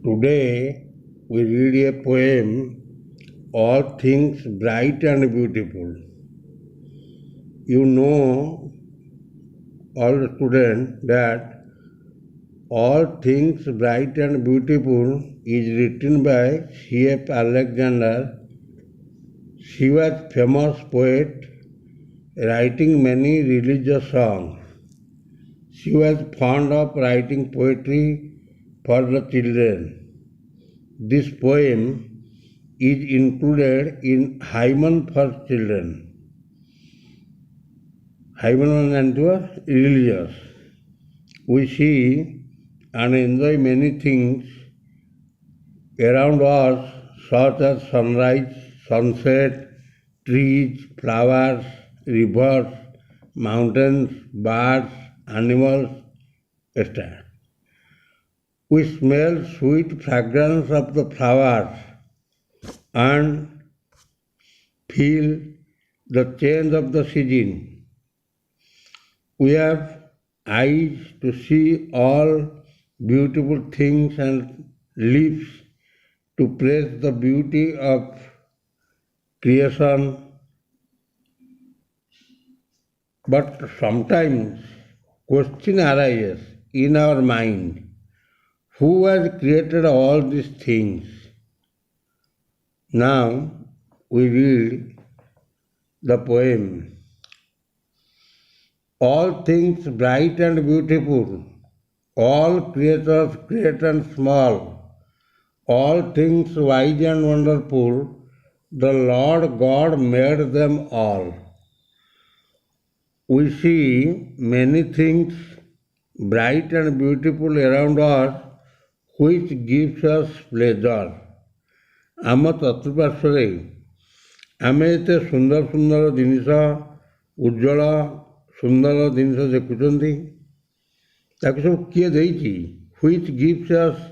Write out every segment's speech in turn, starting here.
Today we read a poem, All Things Bright and Beautiful. You know, all the students, that All Things Bright and Beautiful is written by C.F. Alexander. She was famous poet, writing many religious songs. She was fond of writing poetry for the children. This poem is included in Hymn for Children. Hymn and religious. We see and enjoy many things around us, such as sunrise, sunset, trees, flowers, rivers, mountains, birds, animals, etc. We smell sweet fragrance of the flowers and feel the change of the season. We have eyes to see all beautiful things and lips to praise the beauty of creation. But sometimes question arises in our mind, who has created all these things? Now we read the poem. All things bright and beautiful, all creatures great and small, all things wise and wonderful, the Lord God made them all. We see many things bright and beautiful around us which gives us pleasure. ଆମ ଚତୁଃପାର୍ଶ୍ୱରେ ଆମେ ଏତେ ସୁନ୍ଦର ସୁନ୍ଦର ଜିନିଷ, ଉଜ୍ଜଳ ସୁନ୍ଦର ଜିନିଷ ଦେଖୁଛନ୍ତି, ତାକୁ ସବୁ କିଏ ଦେଇଛି? ହ୍ୱିଚ୍ ଗିଭ୍ସ ଅସ୍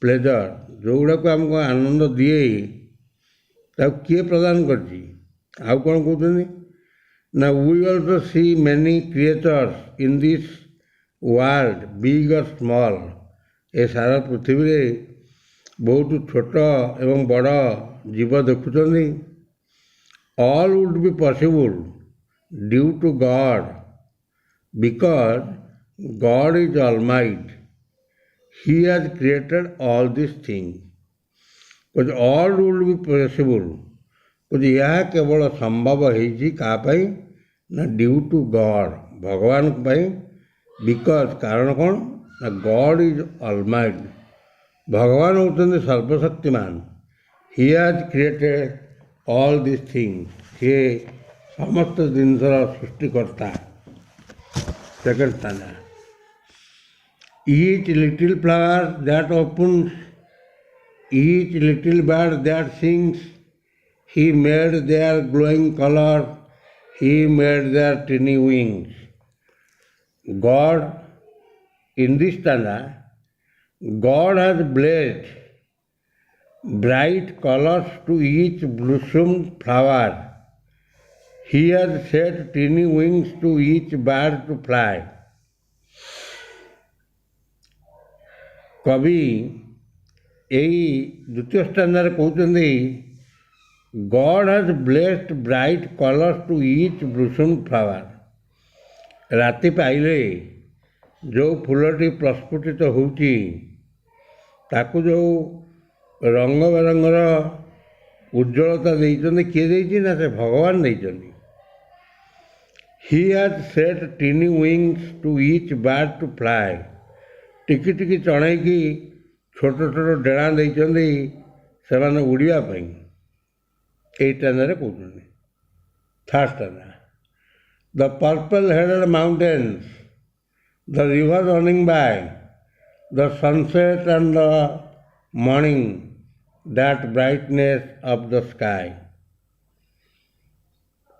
ପ୍ଲେଜର, ଯେଉଁଗୁଡ଼ାକୁ ଆମକୁ ଆନନ୍ଦ ଦିଏ, ତାକୁ କିଏ ପ୍ରଦାନ କରିଛି? ଆଉ କ'ଣ କହୁଛନ୍ତି ନା, we also see many creatures in this world, big or small. ଏ ସାରା ପୃଥିବୀରେ ବହୁତ ଛୋଟ ଏବଂ ବଡ଼ ଜୀବ ଦେଖୁଛନ୍ତି. All would be possible due to God, because God is Almighty. He has created all these things. But all would be possible. କିନ୍ତୁ ଏହା କେବଳ ସମ୍ଭବ ହେଇଛି କାହା ପାଇଁ? ନା ଡ୍ୟୁ ଟୁ ଗଡ୍, ଭଗବାନଙ୍କ ପାଇଁ. ବିକଜ କାରଣ କ'ଣ? ନା ଗଡ୍ ଇଜ୍ ଅଲମାଇଟି, ଭଗବାନ ହେଉଛନ୍ତି ସର୍ବଶକ୍ତିମାନ. He has created all this things, ସିଏ ସମସ୍ତ ଜିନିଷର ସୃଷ୍ଟିକର୍ତ୍ତା. ସେକେଣ୍ଡ ସ୍ଥାନ, each little flower that opens, each little bird that sings, He made their glowing color, He made their tiny wings. God, in this stanza, God has blessed bright colors to each blossomed flower. He has set tiny wings to each bird to fly. କବି ଏଇ ଦ୍ୱିତୀୟ ସ୍ଥାନରେ କହୁଛନ୍ତି, God has blessed bright colors to each blossomed flower. ରାତି ପାଇଲେ ଯେଉଁ ଫୁଲଟି ପ୍ରସ୍ଫୁଟିତ ହେଉଛି, ତାକୁ ଯେଉଁ ରଙ୍ଗ ବେରଙ୍ଗର ଉଜ୍ଜଳତା ଦେଇଛନ୍ତି, କିଏ ଦେଇଛି? ନା ସେ ଭଗବାନ ଦେଇଛନ୍ତି. He has set tiny wings to each bird to fly. ଟିକି ଟିକି ଚଢ଼େଇକି ଛୋଟ ଛୋଟ ଡେଣା ଦେଇଛନ୍ତି ସେମାନେ ଉଡ଼ିବା ପାଇଁ. এই ଟାନାରେ କହୁଛନ୍ତି. Third stanza, the purple headed mountains, the river running by, the sunset and the morning, that brightness of the sky.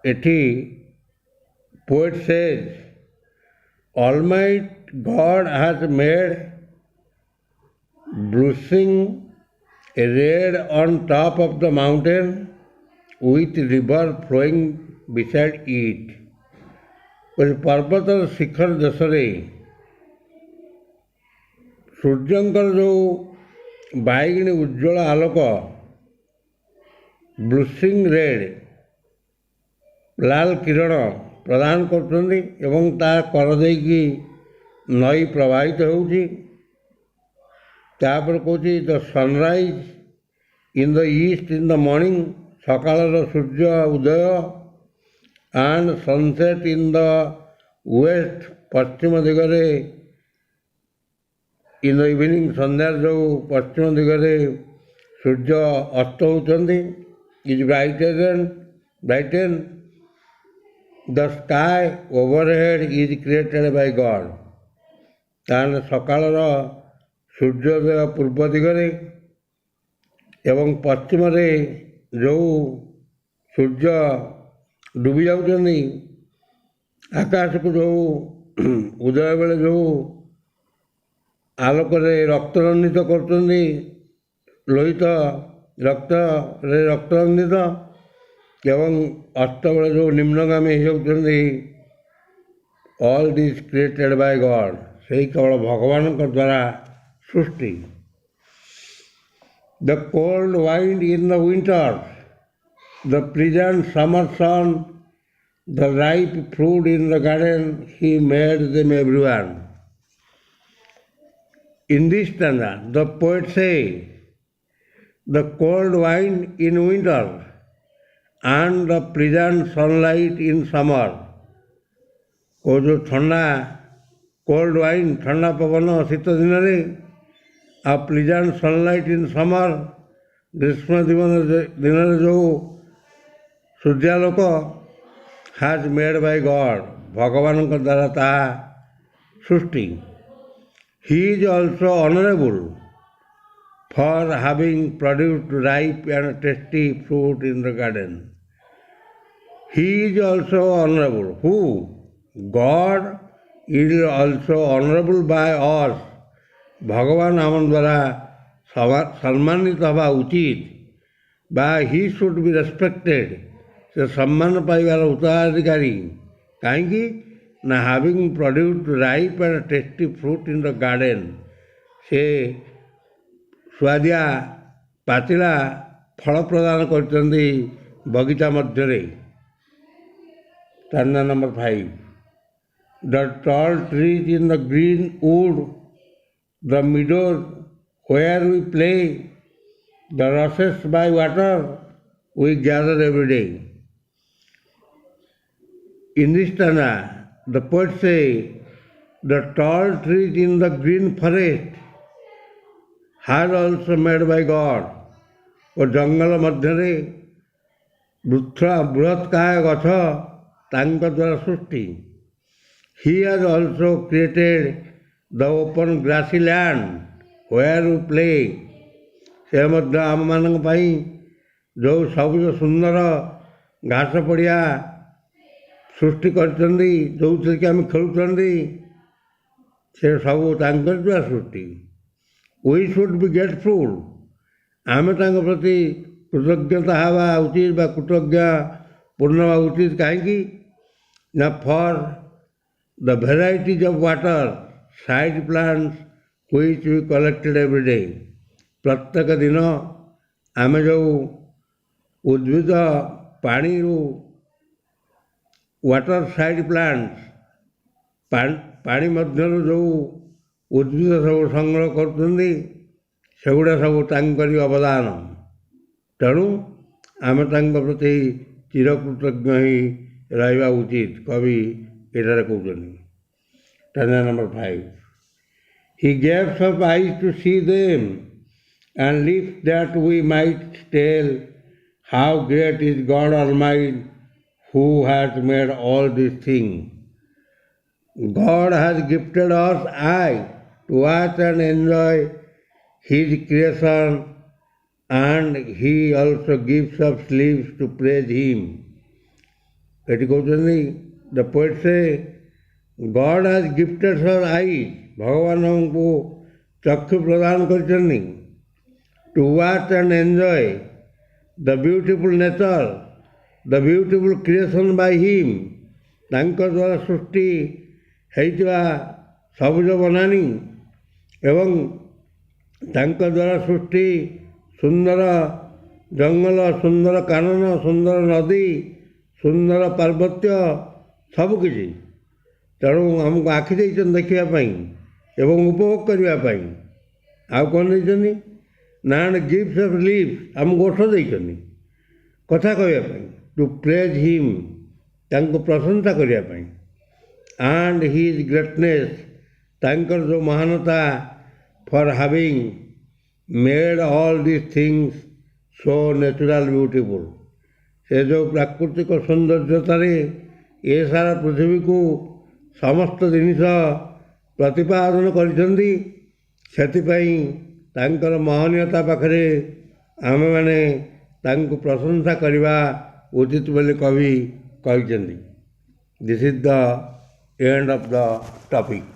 ଏଠି poet says, Almighty God has made blushing red on top of the mountain with river flowing beside it. ପର୍ବତର ଶିଖର ଦେଶରେ ସୂର୍ଯ୍ୟଙ୍କର ଯେଉଁ ବାଇଗଣୀ ଉଜ୍ଜଳ ଆଲୋକ ବ୍ଲୁସିଂ red ଲାଲ କିରଣ ପ୍ରଦାନ କରୁଛନ୍ତି ଏବଂ ତା କର ଦେଇକି ନଈ ପ୍ରବାହିତ ହେଉଛି। ତାପରେ କହୁଛି the sunrise in the east in the morning, ସକାଳର ସୂର୍ଯ୍ୟ ଉଦୟ, and sunset in the west, ପଶ୍ଚିମ ଦିଗରେ, ଇନ୍ ଦ ଇଭିନିଂ, ସନ୍ଧ୍ୟାରେ ଯେଉଁ ପଶ୍ଚିମ ଦିଗରେ ସୂର୍ଯ୍ୟ ଅସ୍ତ ହେଉଛନ୍ତି। Is brighten the sky overhead is created by God. ତାହେଲେ ସକାଳର ସୂର୍ଯ୍ୟୋଦୟ ପୂର୍ବ ଦିଗରେ ଏବଂ ପଶ୍ଚିମରେ ଯେଉଁ ସୂର୍ଯ୍ୟ ଡୁବି ଯାଉଛନ୍ତି, ଆକାଶକୁ ଯେଉଁ ଉଦୟ ବେଳେ ଯେଉଁ ଆଲୋକରେ ରକ୍ତ ରଞ୍ଜିତ କରୁଛନ୍ତି, ଲୋହିତ ରକ୍ତରେ ରକ୍ତ ରଞ୍ଜିତ, ଏବଂ ଅସ୍ତ ବେଳେ ଯେଉଁ ନିମ୍ନଗାମୀ ହେଇଯାଉଛନ୍ତି, all this created by God, ସେହି କେବଳ ଭଗବାନଙ୍କ ଦ୍ୱାରା ସୃଷ୍ଟି। The cold wind in the winter, the pleasant summer sun, the ripe fruit in the garden, he made them everyone. In this stanza, the poet say, the cold wind in winter and the pleasant sunlight in summer। ଓ ଯେଉଁ ଥଣ୍ଡା cold wine, ଥଣ୍ଡା ପବନ ଶୀତ ଦିନରେ, ଆଉ ପ୍ଲିଜାଣ୍ଟ sunlight in ସମର, ଗ୍ରୀଷ୍ମ ଦିନରେ ଯେଉଁ ସୂର୍ଯ୍ୟାଲୋକ, ହାଜ୍ ମେଡ୍ ବାଇ ଗଡ୍, ଭଗବାନଙ୍କ ଦ୍ୱାରା ତାହା ସୃଷ୍ଟି। He is also honorable for having produced ripe and tasty fruit in the garden। He is also honorable. Who? God is also honorable by us। ଭଗବାନ ଆମ ଦ୍ୱାରା ସମ୍ମାନିତ ହେବା ଉଚିତ, ବା ହି ସୁଡ୍ ବି ରେସ୍ପେକ୍ଟେଡ୍, ସେ ସମ୍ମାନ ପାଇବାର ଉତ୍ତରାଧିକାରୀ। କାହିଁକି ନା having produced ripe and tasty fruit in the garden, ସେ ସୁଆଦିଆ ପାଚିଲା ଫଳ ପ୍ରଦାନ କରିଛନ୍ତି ବଗିଚା ମଧ୍ୟରେ। Stanza number 5, the tall trees in the green wood, the meadows where we play, the rushes by water we gather every day। In this stanza, the poet say, the tall trees in the green forest are also made by God। ଓ ଜଙ୍ଗଲ ମଧ୍ୟରେ ବୃହତ୍କାୟ ଗଛ ତାଙ୍କ ଦ୍ୱାରା ସୃଷ୍ଟି। He has also created the open grassy land where we play। ସେ ମଧ୍ୟ ଆମମାନଙ୍କ ପାଇଁ ଯେଉଁ ସବୁଜ ସୁନ୍ଦର ଘାସ ପଡ଼ିଆ ସୃଷ୍ଟି କରିଛନ୍ତି, ଯେଉଁଥିରେ କି ଆମେ ଖେଳୁଛନ୍ତି, ସେ ସବୁ ତାଙ୍କର ଦ୍ୱାରା ସୃଷ୍ଟି। We should be grateful। ଆମେ ତାଙ୍କ ପ୍ରତି କୃତଜ୍ଞତା ହେବା ଉଚିତ ବା କୃତଜ୍ଞ ପୂର୍ଣ୍ଣ ହେବା ଉଚିତ। କାହିଁକି ନା for the varieties of water side plants which we collected every day। ପ୍ରତ୍ୟେକ ଦିନ ଆମେ ଯେଉଁ ଉଦ୍ଭିଦ ପାଣିରୁ ୱାଟର ସାଇଡ୍ ପ୍ଲାଣ୍ଟସ୍, ପାଣି ମଧ୍ୟରୁ ଯେଉଁ ଉଦ୍ଭିଦ ସବୁ ସଂଗ୍ରହ କରୁଛନ୍ତି, ସେଗୁଡ଼ା ସବୁ ତାଙ୍କରି ଅବଦାନ। ତେଣୁ ଆମେ ତାଙ୍କ ପ୍ରତି ଚିରକୃତଜ୍ଞ ହିଁ ରହିବା ଉଚିତ, କବି ଏଠାରେ କହୁଛନ୍ତି। ଷ୍ଟାଣ୍ଡା number 5, he gave us eyes to see them and lips that we might tell how great is God Almighty who has made all these things। God has gifted us eyes to watch and enjoy His creation, and He also gives us lips to praise Him। ଏଠି କହୁଛନ୍ତି, the poet say, God has gifted us eyes, ଭଗବାନ ଆମକୁ ଚକ୍ଷୁ ପ୍ରଦାନ କରିଛନ୍ତି, to watch and enjoy the beautiful nature, the beautiful creation by Him। ତାଙ୍କ ଦ୍ୱାରା ସୃଷ୍ଟି ହେଇଥିବା ସବୁଜ ବନାନୀ ଏବଂ ତାଙ୍କ ଦ୍ୱାରା ସୃଷ୍ଟି ସୁନ୍ଦର ଜଙ୍ଗଲ, ସୁନ୍ଦର କାନନ, ସୁନ୍ଦର ନଦୀ, ସୁନ୍ଦର ପାର୍ବତ୍ୟ ସବୁକିଛି। ତେଣୁ ଆମକୁ ଆଖି ଦେଇଛନ୍ତି ଦେଖିବା ପାଇଁ ଏବଂ ଉପଭୋଗ କରିବା ପାଇଁ। ଆଉ କ'ଣ ଦେଇଛନ୍ତି ନା ଗିଫ୍ଟ ଅଫ୍ ଲିଭ୍, ଆମକୁ ଓଠ ଦେଇଛନ୍ତି କଥା କହିବା ପାଇଁ। ଟୁ ପ୍ରେଜ୍ ହିମ୍, ତାଙ୍କୁ ପ୍ରଶଂସା କରିବା ପାଇଁ। ଆଣ୍ଡ ହିଜ୍ ଗ୍ରେଟନେସ୍, ତାଙ୍କର ଯେଉଁ ମହାନତା। For having made all this things so natural beautiful, ସେ ଯେଉଁ ପ୍ରାକୃତିକ ସୌନ୍ଦର୍ଯ୍ୟତାରେ ଏ ସାରା ପୃଥିବୀକୁ ସମସ୍ତ ଜିନିଷ ପ୍ରତିପାଦନ କରିଛନ୍ତି, ସେଥିପାଇଁ ତାଙ୍କର ମହନୀୟତା ପାଖରେ ଆମେମାନେ ତାଙ୍କୁ ପ୍ରଶଂସା କରିବା ଉଚିତ ବୋଲି କବି କହିଛନ୍ତି। This is the end of the topic.